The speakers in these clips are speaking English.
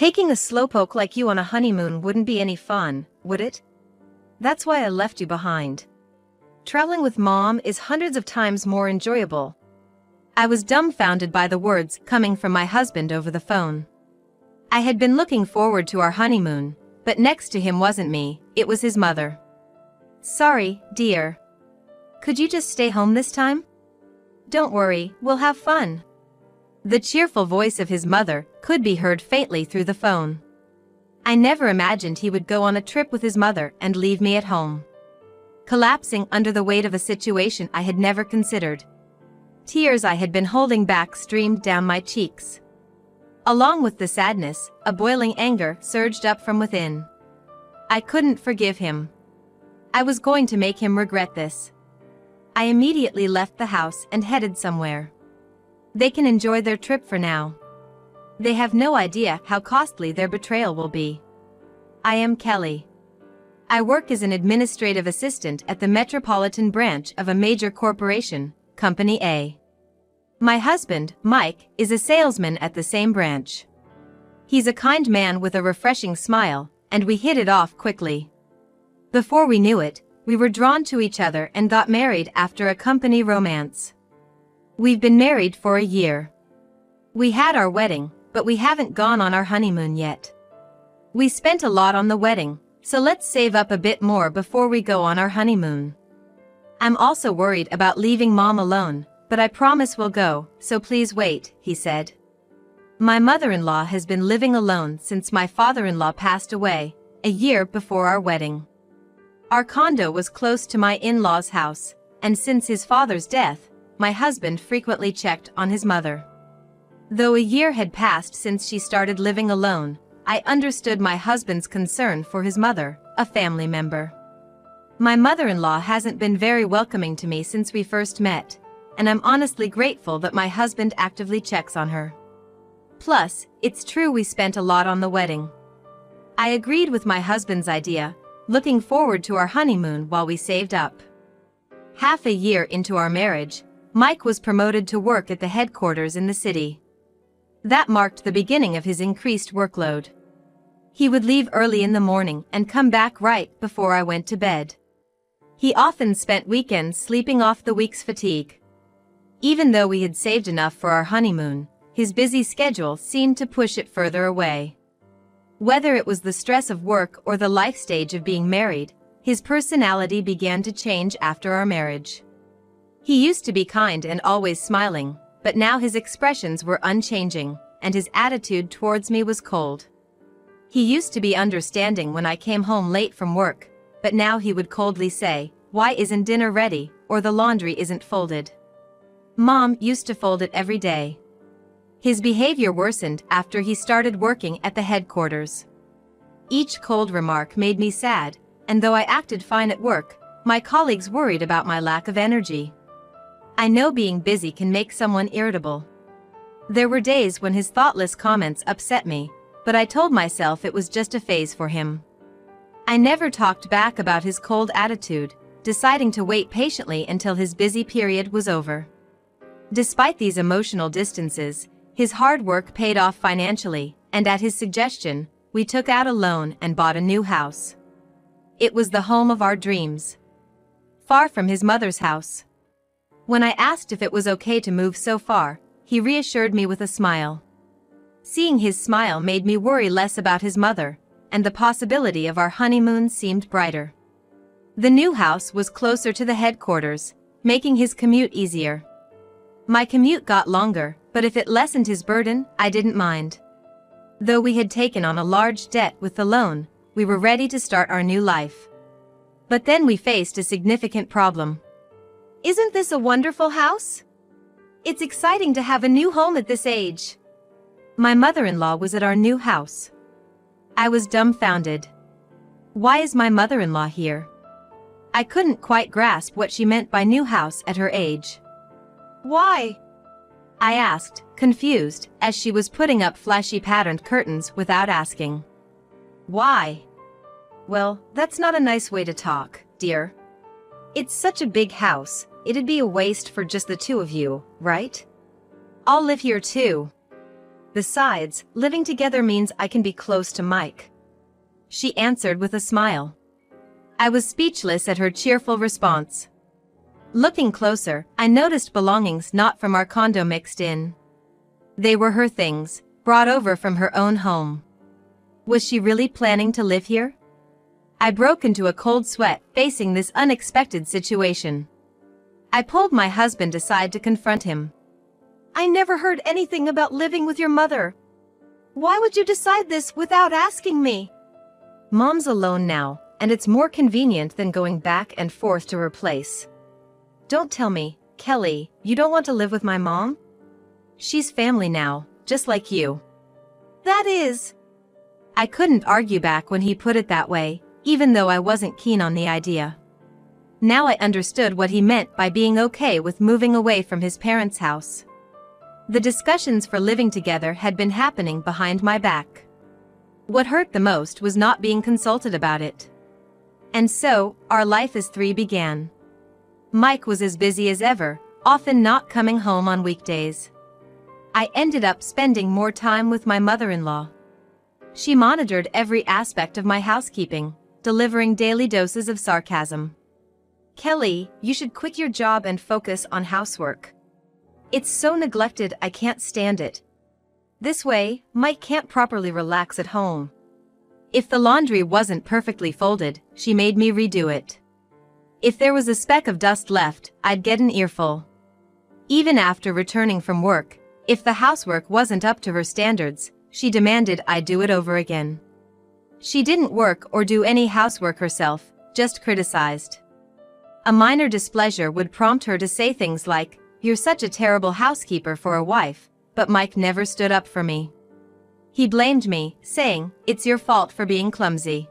Taking a slowpoke like you on a honeymoon wouldn't be any fun, would it? That's why I left you behind. Traveling with Mom is hundreds of times more enjoyable. I was dumbfounded by the words coming from my husband over the phone. I had been looking forward to our honeymoon, but next to him wasn't me, it was his mother. Sorry, dear. Could you just stay home this time? Don't worry, we'll have fun. The cheerful voice of his mother could be heard faintly through the phone. I never imagined he would go on a trip with his mother and leave me at home. Collapsing under the weight of a situation I had never considered. Tears I had been holding back streamed down my cheeks. Along with the sadness, a boiling anger surged up from within. I couldn't forgive him. I was going to make him regret this. I immediately left the house and headed somewhere. They can enjoy their trip for now. They have no idea how costly their betrayal will be. I am Kelly. I work as an administrative assistant at the metropolitan branch of a major corporation, Company A. My husband, Mike, is a salesman at the same branch. He's a kind man with a refreshing smile, and we hit it off quickly. Before we knew it, we were drawn to each other and got married after a company romance. We've been married for a year. We had our wedding, but we haven't gone on our honeymoon yet. We spent a lot on the wedding, so let's save up a bit more before we go on our honeymoon. I'm also worried about leaving Mom alone, but I promise we'll go, so please wait, he said. My mother-in-law has been living alone since my father-in-law passed away, a year before our wedding. Our condo was close to my in-law's house, and since his father's death, my husband frequently checked on his mother. Though a year had passed since she started living alone, I understood my husband's concern for his mother, a family member. My mother-in-law hasn't been very welcoming to me since we first met, and I'm honestly grateful that my husband actively checks on her. Plus, it's true we spent a lot on the wedding. I agreed with my husband's idea, looking forward to our honeymoon while we saved up. Half a year into our marriage, Mike was promoted to work at the headquarters in the city. That marked the beginning of his increased workload. He would leave early in the morning and come back right before I went to bed. He often spent weekends sleeping off the week's fatigue. Even though we had saved enough for our honeymoon, his busy schedule seemed to push it further away. Whether it was the stress of work or the life stage of being married, his personality began to change after our marriage. He used to be kind and always smiling, but now his expressions were unchanging, and his attitude towards me was cold. He used to be understanding when I came home late from work, but now he would coldly say, "Why isn't dinner ready?" or "The laundry isn't folded." Mom used to fold it every day. His behavior worsened after he started working at the headquarters. Each cold remark made me sad, and though I acted fine at work, my colleagues worried about my lack of energy. I know being busy can make someone irritable. There were days when his thoughtless comments upset me, but I told myself it was just a phase for him. I never talked back about his cold attitude, deciding to wait patiently until his busy period was over. Despite these emotional distances, his hard work paid off financially, and at his suggestion, we took out a loan and bought a new house. It was the home of our dreams. Far from his mother's house. When I asked if it was okay to move so far, he reassured me with a smile. Seeing his smile made me worry less about his mother, and the possibility of our honeymoon seemed brighter. The new house was closer to the headquarters, making his commute easier. My commute got longer, but if it lessened his burden, I didn't mind. Though we had taken on a large debt with the loan, we were ready to start our new life. But then we faced a significant problem. Isn't this a wonderful house? It's exciting to have a new home at this age. My mother-in-law was at our new house. I was dumbfounded. Why is my mother-in-law here? I couldn't quite grasp what she meant by new house at her age. Why? I asked, confused, as she was putting up flashy patterned curtains without asking. Why? Well, that's not a nice way to talk, dear. It's such a big house, it'd be a waste for just the two of you, right? I'll live here too. Besides, living together means I can be close to Mike," she answered with a smile. I was speechless at her cheerful response. Looking closer, I noticed belongings not from our condo mixed in. They were her things, brought over from her own home. Was she really planning to live here? I broke into a cold sweat facing this unexpected situation. I pulled my husband aside to confront him. "I never heard anything about living with your mother. Why would you decide this without asking me?" "Mom's alone now, and it's more convenient than going back and forth to her place." "Don't tell me, Kelly, you don't want to live with my mom? She's family now, just like you." "That is..." I couldn't argue back when he put it that way, even though I wasn't keen on the idea. Now I understood what he meant by being okay with moving away from his parents' house. The discussions for living together had been happening behind my back. What hurt the most was not being consulted about it. And so, our life as three began. Mike was as busy as ever, often not coming home on weekdays. I ended up spending more time with my mother-in-law. She monitored every aspect of my housekeeping, delivering daily doses of sarcasm. "Kelly, you should quit your job and focus on housework. It's so neglected, I can't stand it. This way, Mike can't properly relax at home." If the laundry wasn't perfectly folded, she made me redo it. If there was a speck of dust left, I'd get an earful. Even after returning from work, if the housework wasn't up to her standards, she demanded I do it over again. She didn't work or do any housework herself, just criticized. A minor displeasure would prompt her to say things like, "You're such a terrible housekeeper for a wife," but Mike never stood up for me. He blamed me, saying, "It's your fault for being clumsy."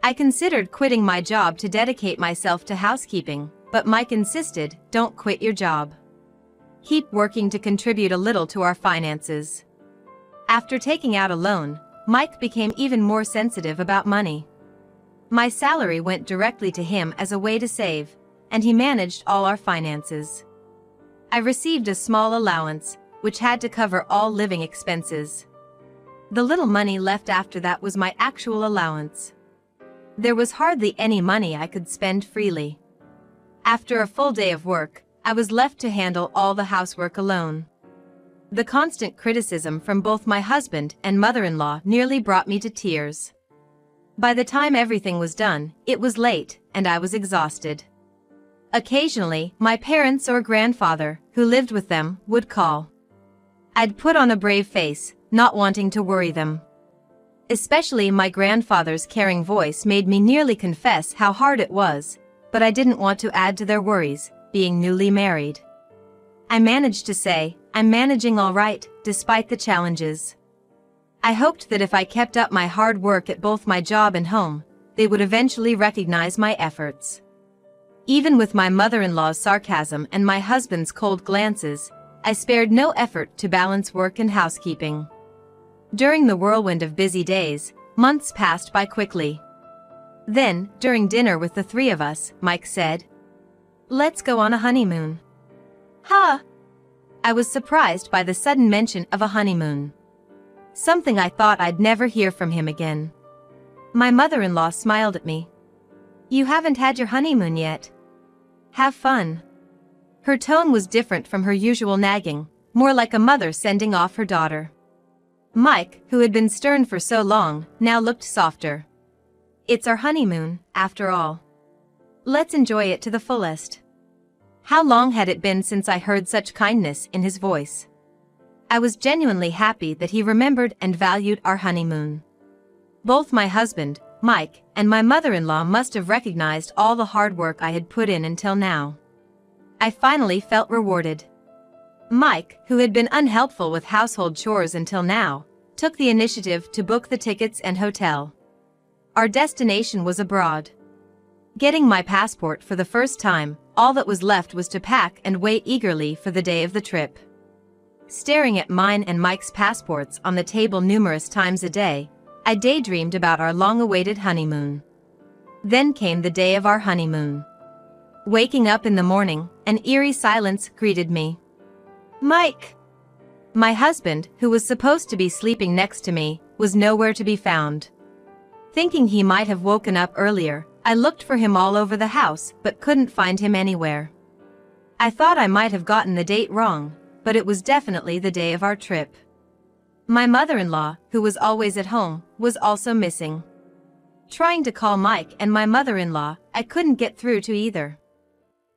I considered quitting my job to dedicate myself to housekeeping, but Mike insisted, "Don't quit your job. Keep working to contribute a little to our finances." After taking out a loan, Mike became even more sensitive about money. My salary went directly to him as a way to save, and he managed all our finances. I received a small allowance, which had to cover all living expenses. The little money left after that was my actual allowance. There was hardly any money I could spend freely. After a full day of work, I was left to handle all the housework alone. The constant criticism from both my husband and mother-in-law nearly brought me to tears. By the time everything was done, it was late, and I was exhausted. Occasionally, my parents or grandfather, who lived with them, would call. I'd put on a brave face, not wanting to worry them. Especially my grandfather's caring voice made me nearly confess how hard it was, but I didn't want to add to their worries, being newly married. I managed to say, "I'm managing all right, despite the challenges." I hoped that if I kept up my hard work at both my job and home, they would eventually recognize my efforts. Even with my mother-in-law's sarcasm and my husband's cold glances, I spared no effort to balance work and housekeeping. During the whirlwind of busy days, months passed by quickly. Then, during dinner with the three of us, Mike said, "Let's go on a honeymoon." "Huh?" I was surprised by the sudden mention of a honeymoon. Something I thought I'd never hear from him again. My mother-in-law smiled at me. "You haven't had your honeymoon yet. Have fun." Her tone was different from her usual nagging, more like a mother sending off her daughter. Mike, who had been stern for so long, now looked softer. "It's our honeymoon, after all. Let's enjoy it to the fullest." How long had it been since I heard such kindness in his voice? I was genuinely happy that he remembered and valued our honeymoon. Both my husband, Mike, and my mother-in-law must have recognized all the hard work I had put in until now. I finally felt rewarded. Mike, who had been unhelpful with household chores until now, took the initiative to book the tickets and hotel. Our destination was abroad. Getting my passport for the first time, all that was left was to pack and wait eagerly for the day of the trip. Staring at mine and Mike's passports on the table numerous times a day, I daydreamed about our long-awaited honeymoon. Then came the day of our honeymoon. Waking up in the morning, an eerie silence greeted me. "Mike!" My husband, who was supposed to be sleeping next to me, was nowhere to be found. Thinking he might have woken up earlier, I looked for him all over the house but couldn't find him anywhere. I thought I might have gotten the date wrong, but it was definitely the day of our trip. My mother-in-law, who was always at home, was also missing. Trying to call Mike and my mother-in-law, I couldn't get through to either.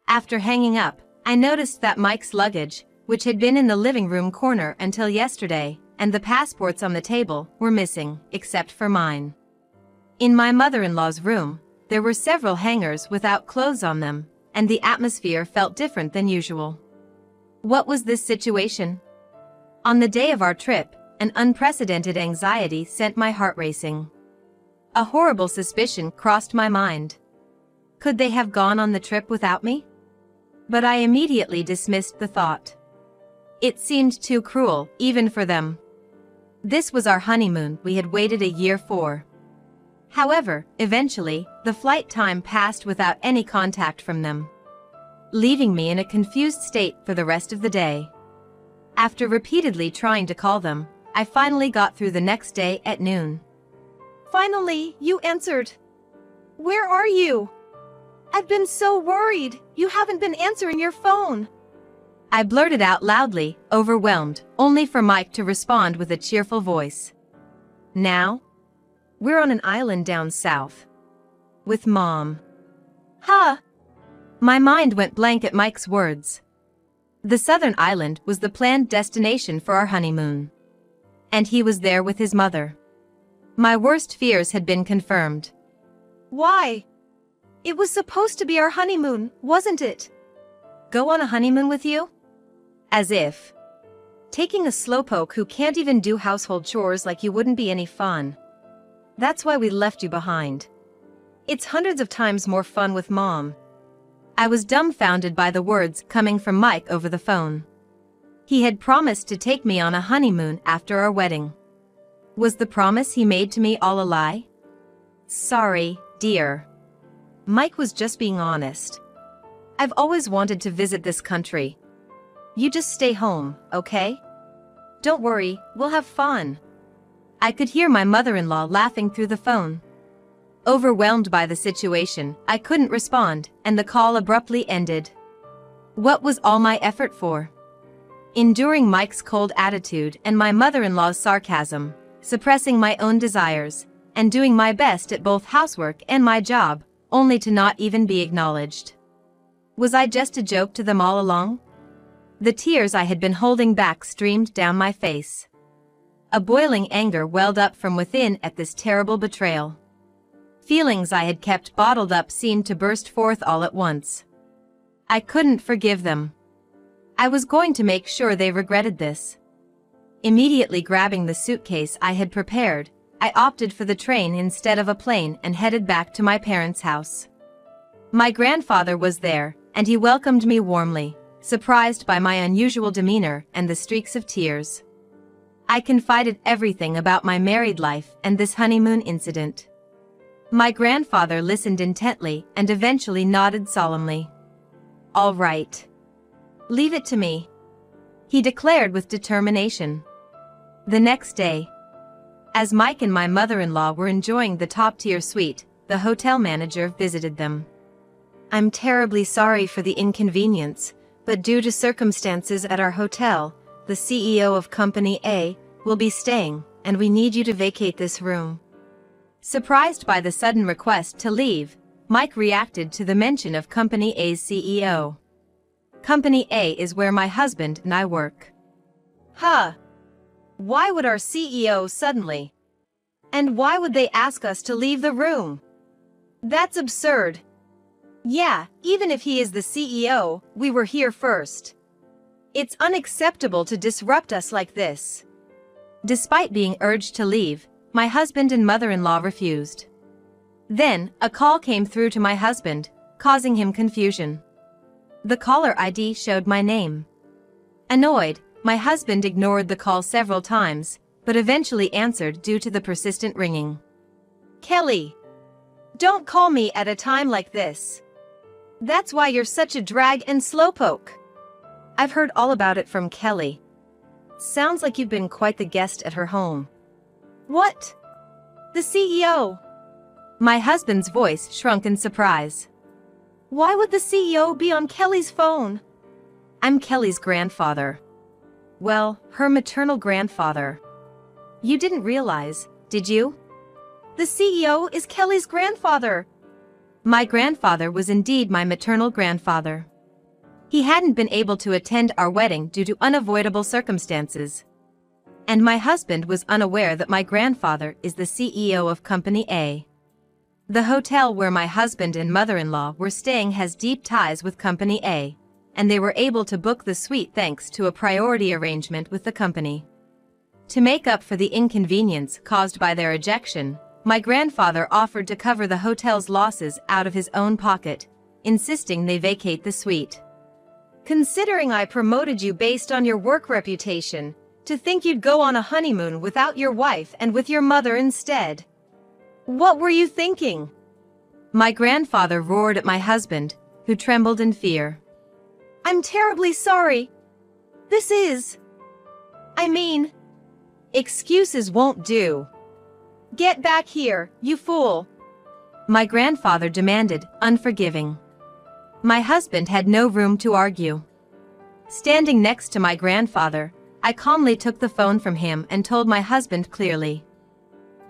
After hanging up, I noticed that Mike's luggage, which had been in the living room corner until yesterday, and the passports on the table, were missing, except for mine. In my mother-in-law's room, there were several hangers without clothes on them, and the atmosphere felt different than usual. What was this situation? On the day of our trip, an unprecedented anxiety sent my heart racing. A horrible suspicion crossed my mind. Could they have gone on the trip without me? But I immediately dismissed the thought. It seemed too cruel, even for them. This was our honeymoon we had waited a year for. However, eventually, the flight time passed without any contact from them, leaving me in a confused state for the rest of the day. After repeatedly trying to call them, I finally got through the next day at noon. Finally, you answered. Where are you? I've been so worried. You haven't been answering your phone. I blurted out loudly, overwhelmed, only for Mike to respond with a cheerful voice. Now? We're on an island down south. With Mom. Huh? My mind went blank at Mike's words. The southern island was the planned destination for our honeymoon. And he was there with his mother. My worst fears had been confirmed. Why? It was supposed to be our honeymoon, wasn't it? Go on a honeymoon with you? As if. Taking a slowpoke who can't even do household chores like you wouldn't be any fun. That's why we left you behind. It's hundreds of times more fun with Mom. I was dumbfounded by the words coming from Mike over the phone. He had promised to take me on a honeymoon after our wedding. Was the promise he made to me all a lie? Sorry, dear. Mike was just being honest. I've always wanted to visit this country. You just stay home, okay? Don't worry, we'll have fun. I could hear my mother-in-law laughing through the phone. Overwhelmed by the situation, I couldn't respond, and the call abruptly ended. What was all my effort for? Enduring Mike's cold attitude and my mother-in-law's sarcasm, suppressing my own desires, and doing my best at both housework and my job, only to not even be acknowledged. Was I just a joke to them all along? The tears I had been holding back streamed down my face. A boiling anger welled up from within at this terrible betrayal. Feelings I had kept bottled up seemed to burst forth all at once. I couldn't forgive them. I was going to make sure they regretted this. Immediately grabbing the suitcase I had prepared, I opted for the train instead of a plane and headed back to my parents' house. My grandfather was there, and he welcomed me warmly, surprised by my unusual demeanor and the streaks of tears. I confided everything about my married life and this honeymoon incident. My grandfather listened intently and eventually nodded solemnly. All right. Leave it to me, he declared with determination. The next day, as Mike and my mother-in-law were enjoying the top-tier suite, the hotel manager visited them. I'm terribly sorry for the inconvenience, but due to circumstances at our hotel, the CEO of Company A will be staying, and we need you to vacate this room. Surprised by the sudden request to leave, Mike reacted to the mention of Company A's CEO. Company A is where my husband and I work. Huh? Why would our CEO suddenly? And why would they ask us to leave the room? That's absurd. Yeah, even if he is the CEO, we were here first. It's unacceptable to disrupt us like this. Despite being urged to leave, my husband and mother-in-law refused. Then, a call came through to my husband, causing him confusion. The caller ID showed my name. Annoyed, my husband ignored the call several times, but eventually answered due to the persistent ringing. Kelly, don't call me at a time like this. That's why you're such a drag and slowpoke. I've heard all about it from Kelly. Sounds like you've been quite the guest at her home. What? The CEO? My husband's voice shrunk in surprise. Why would the CEO be on Kelly's phone? I'm Kelly's grandfather. Well, her maternal grandfather. You didn't realize, did you? The CEO is Kelly's grandfather. My grandfather was indeed my maternal grandfather. He hadn't been able to attend our wedding due to unavoidable circumstances. And my husband was unaware that my grandfather is the CEO of Company A. The hotel where my husband and mother-in-law were staying has deep ties with Company A, and they were able to book the suite thanks to a priority arrangement with the company. To make up for the inconvenience caused by their ejection, my grandfather offered to cover the hotel's losses out of his own pocket, insisting they vacate the suite. Considering I promoted you based on your work reputation, to think you'd go on a honeymoon without your wife and with your mother instead. What were you thinking? My grandfather roared at my husband, who trembled in fear. I'm terribly sorry. Excuses won't do. Get back here, you fool. My grandfather demanded, unforgiving. My husband had no room to argue. Standing next to my grandfather, I calmly took the phone from him and told my husband clearly.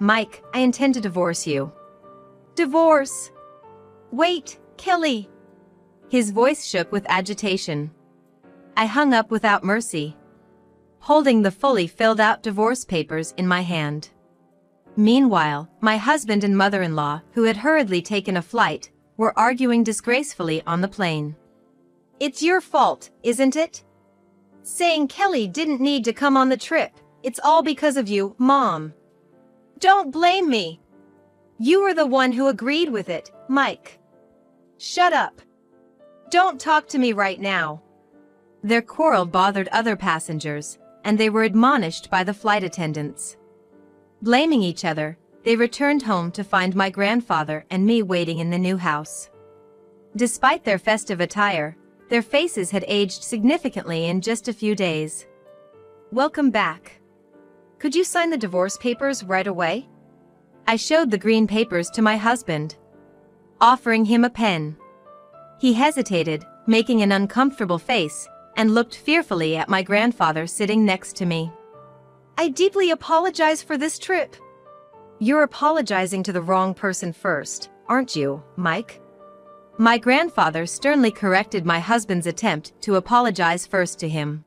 Mike, I intend to divorce you. Divorce? Wait, Kelly. His voice shook with agitation. I hung up without mercy, holding the fully filled out divorce papers in my hand. Meanwhile, my husband and mother-in-law, who had hurriedly taken a flight, were arguing disgracefully on the plane. It's your fault, isn't it? Saying Kelly didn't need to come on the trip. It's all because of you, Mom. Don't blame me. You were the one who agreed with it, Mike. Shut up. Don't talk to me right now. Their quarrel bothered other passengers, and they were admonished by the flight attendants. Blaming each other, they returned home to find my grandfather and me waiting in the new house. Despite their festive attire, their faces had aged significantly in just a few days. Welcome back. Could you sign the divorce papers right away? I showed the green papers to my husband, offering him a pen. He hesitated, making an uncomfortable face, and looked fearfully at my grandfather sitting next to me. I deeply apologize for this trip. You're apologizing to the wrong person first, aren't you, Mike? My grandfather sternly corrected my husband's attempt to apologize first to him.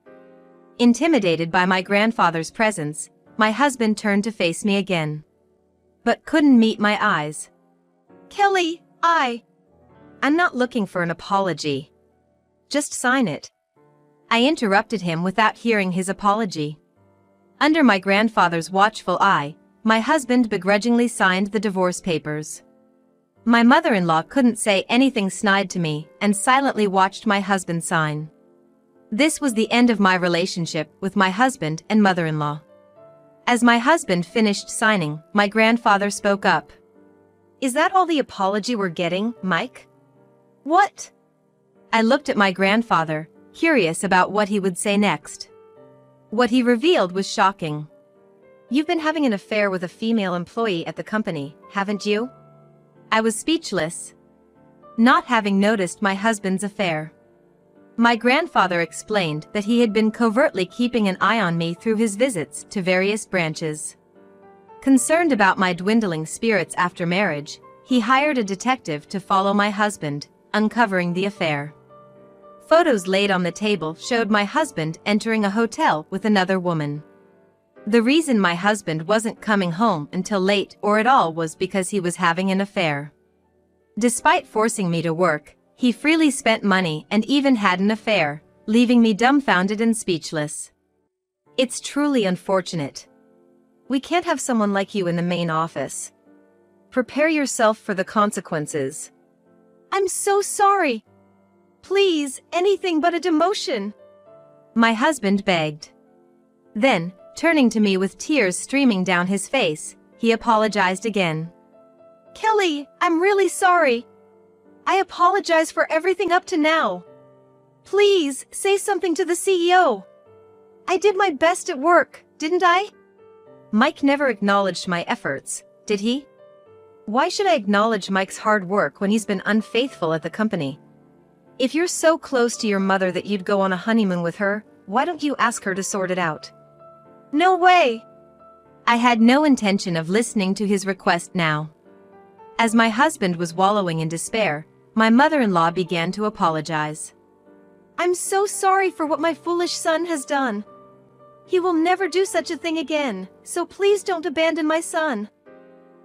Intimidated by my grandfather's presence, my husband turned to face me again, but couldn't meet my eyes. Kelly, I'm not looking for an apology. Just sign it. I interrupted him without hearing his apology. Under my grandfather's watchful eye, my husband begrudgingly signed the divorce papers. My mother-in-law couldn't say anything snide to me and silently watched my husband sign. This was the end of my relationship with my husband and mother-in-law. As my husband finished signing, my grandfather spoke up. Is that all the apology we're getting, Mike? What? I looked at my grandfather, curious about what he would say next. What he revealed was shocking. You've been having an affair with a female employee at the company, haven't you? I was speechless, not having noticed my husband's affair. My grandfather explained that he had been covertly keeping an eye on me through his visits to various branches. Concerned about my dwindling spirits after marriage, he hired a detective to follow my husband, uncovering the affair. Photos laid on the table showed my husband entering a hotel with another woman. The reason my husband wasn't coming home until late or at all was because he was having an affair. Despite forcing me to work, he freely spent money and even had an affair, leaving me dumbfounded and speechless. It's truly unfortunate. We can't have someone like you in the main office. Prepare yourself for the consequences. I'm so sorry. Please, anything but a demotion. My husband begged. Then, turning to me with tears streaming down his face, he apologized again. Kelly, I'm really sorry. I apologize for everything up to now. Please, say something to the CEO. I did my best at work, didn't I? Mike never acknowledged my efforts, did he? Why should I acknowledge Mike's hard work when he's been unfaithful at the company? If you're so close to your mother that you'd go on a honeymoon with her, why don't you ask her to sort it out? No way! I had no intention of listening to his request now. As my husband was wallowing in despair, my mother-in-law began to apologize. I'm so sorry for what my foolish son has done. He will never do such a thing again, so please don't abandon my son.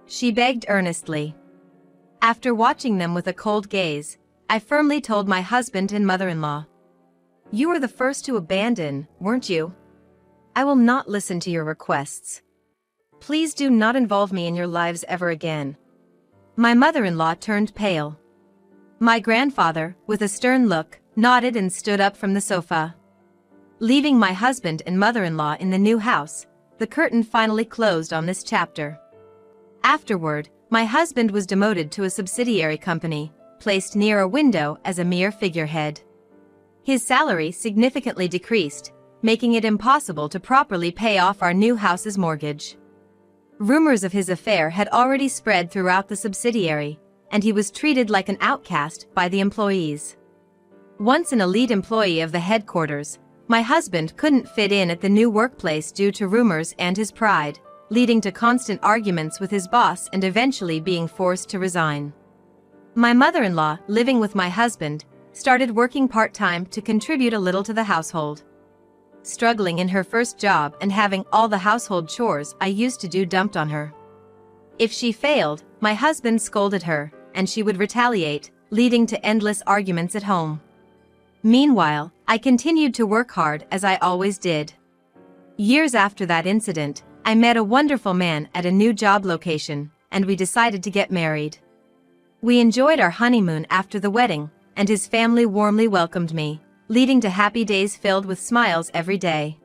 She begged earnestly. After watching them with a cold gaze, I firmly told my husband and mother-in-law. You were the first to abandon, weren't you? I will not listen to your requests. Please do not involve me in your lives ever again. My mother-in-law turned pale. My grandfather, with a stern look, nodded and stood up from the sofa. Leaving my husband and mother-in-law in the new house, the curtain finally closed on this chapter. Afterward, my husband was demoted to a subsidiary company, placed near a window as a mere figurehead. His salary significantly decreased, making it impossible to properly pay off our new house's mortgage. Rumors of his affair had already spread throughout the subsidiary, and he was treated like an outcast by the employees. Once an elite employee of the headquarters, my husband couldn't fit in at the new workplace due to rumors and his pride, leading to constant arguments with his boss and eventually being forced to resign. My mother-in-law, living with my husband, started working part-time to contribute a little to the household. Struggling in her first job and having all the household chores I used to do dumped on her. If she failed, my husband scolded her, and she would retaliate, leading to endless arguments at home. Meanwhile, I continued to work hard as I always did. Years after that incident, I met a wonderful man at a new job location, and we decided to get married. We enjoyed our honeymoon after the wedding, and his family warmly welcomed me, leading to happy days filled with smiles every day.